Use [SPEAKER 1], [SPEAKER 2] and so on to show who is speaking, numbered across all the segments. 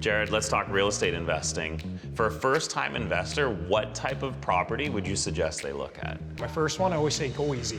[SPEAKER 1] Jared, let's talk real estate investing. For a first-time investor, what type of property would you suggest they look at?
[SPEAKER 2] My first one, I always say go easy.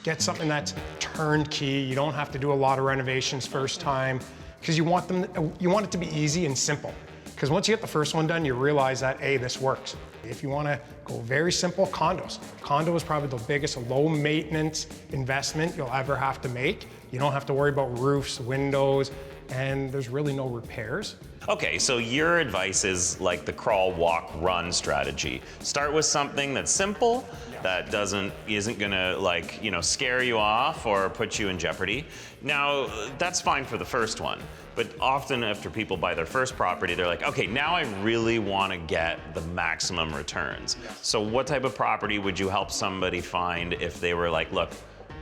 [SPEAKER 2] Get something that's turnkey. You don't have to do a lot of renovations first time because you want it to be easy and simple. Because once you get the first one done, you realize that, hey, this works. If you want to go very simple, condos. Condo is probably the biggest low maintenance investment you'll ever have to make. You don't have to worry about roofs, windows, and there's really no repairs.
[SPEAKER 1] Okay, so your advice is like the crawl, walk, run strategy. Start with something that's simple, that isn't gonna scare you off or put you in jeopardy. Now, that's fine for the first one, but often after people buy their first property, they're like, okay, now I really wanna get the maximum returns. So what type of property would you help somebody find if they were like, look,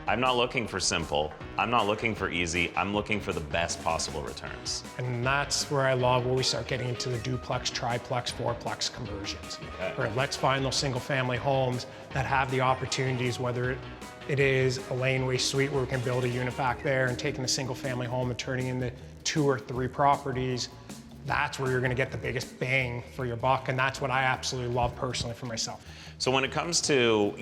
[SPEAKER 1] I'm not looking for simple, I'm not looking for easy, I'm looking for the best possible returns.
[SPEAKER 2] And that's where I love when we start getting into the duplex, triplex, fourplex conversions. Okay. Or let's find those single family homes that have the opportunities, whether it is a laneway suite where we can build a unit back there and taking a single family home and turning into 2 or 3 properties. That's where you're gonna get the biggest bang for your buck, and that's what I absolutely love personally for myself.
[SPEAKER 1] So when it comes to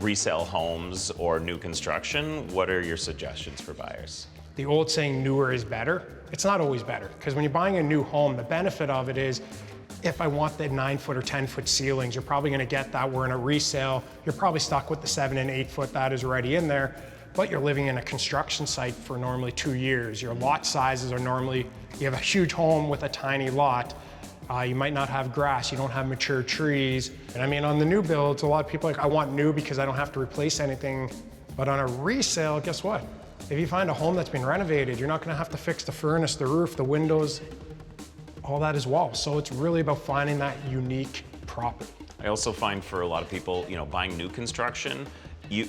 [SPEAKER 1] resale homes or new construction, what are your suggestions for buyers?
[SPEAKER 2] The old saying, newer is better. It's not always better, because when you're buying a new home, the benefit of it is, if I want the 9-foot or 10-foot ceilings, you're probably gonna get that. Where in a resale, you're probably stuck with the 7 and 8 foot that is already in there, but you're living in a construction site for normally 2 years. Your lot sizes are normally, you have a huge home with a tiny lot. You might not have grass, you don't have mature trees. And I mean, on the new builds, a lot of people are like, I want new because I don't have to replace anything. But on a resale, guess what? If you find a home that's been renovated, you're not gonna have to fix the furnace, the roof, the windows, all that as well. So it's really about finding that unique property.
[SPEAKER 1] I also find for a lot of people, buying new construction,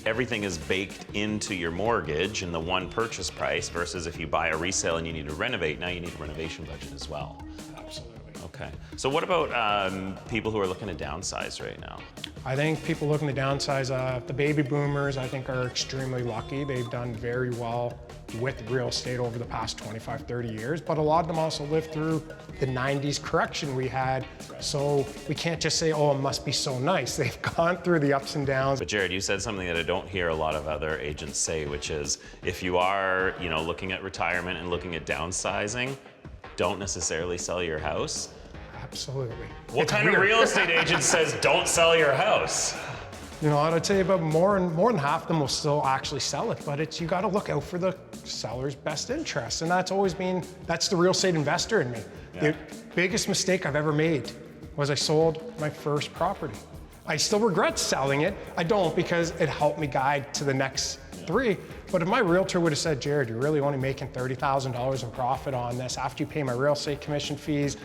[SPEAKER 1] everything is baked into your mortgage and the one purchase price, versus if you buy a resale and you need to renovate, now you need a renovation budget as well.
[SPEAKER 2] Absolutely.
[SPEAKER 1] Okay. So what about people who are looking to downsize right now?
[SPEAKER 2] I think people looking to downsize, the baby boomers, I think, are extremely lucky. They've done very well with real estate over the past 25, 30 years, but a lot of them also lived through the 90s correction we had. So we can't just say, oh, it must be so nice. They've gone through the ups and downs.
[SPEAKER 1] But Jared, you said something that I don't hear a lot of other agents say, which is if you are, looking at retirement and looking at downsizing, don't necessarily sell your house.
[SPEAKER 2] Absolutely.
[SPEAKER 1] What kind of real estate agent says don't sell your house?
[SPEAKER 2] I'd say about more than half of them will still actually sell it, but you got to look out for the seller's best interest. And that's the real estate investor in me. Yeah. The biggest mistake I've ever made was I sold my first property. I still regret selling it. I don't, because it helped me guide to the next 3. But if my realtor would have said, Jared, you're really only making $30,000 in profit on this after you pay my real estate commission fees,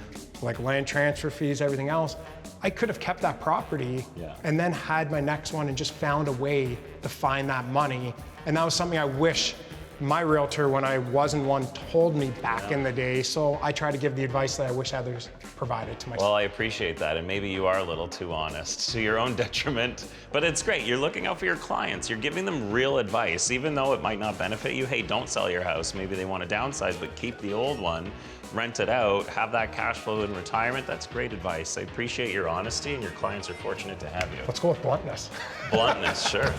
[SPEAKER 2] like land transfer fees, everything else, I could have kept that property and then had my next one and just found a way to find that money. And that was something I wish my realtor, when I wasn't one, told me back in the day. So I try to give the advice that I wish others provided to myself.
[SPEAKER 1] Well, I appreciate that. And maybe you are a little too honest to your own detriment, but it's great. You're looking out for your clients. You're giving them real advice, even though it might not benefit you. Hey, don't sell your house. Maybe they want to downsize, but keep the old one, rent it out, have that cash flow in retirement. That's great advice. I appreciate your honesty, and your clients are fortunate to have you.
[SPEAKER 2] Let's go with bluntness.
[SPEAKER 1] Bluntness, sure.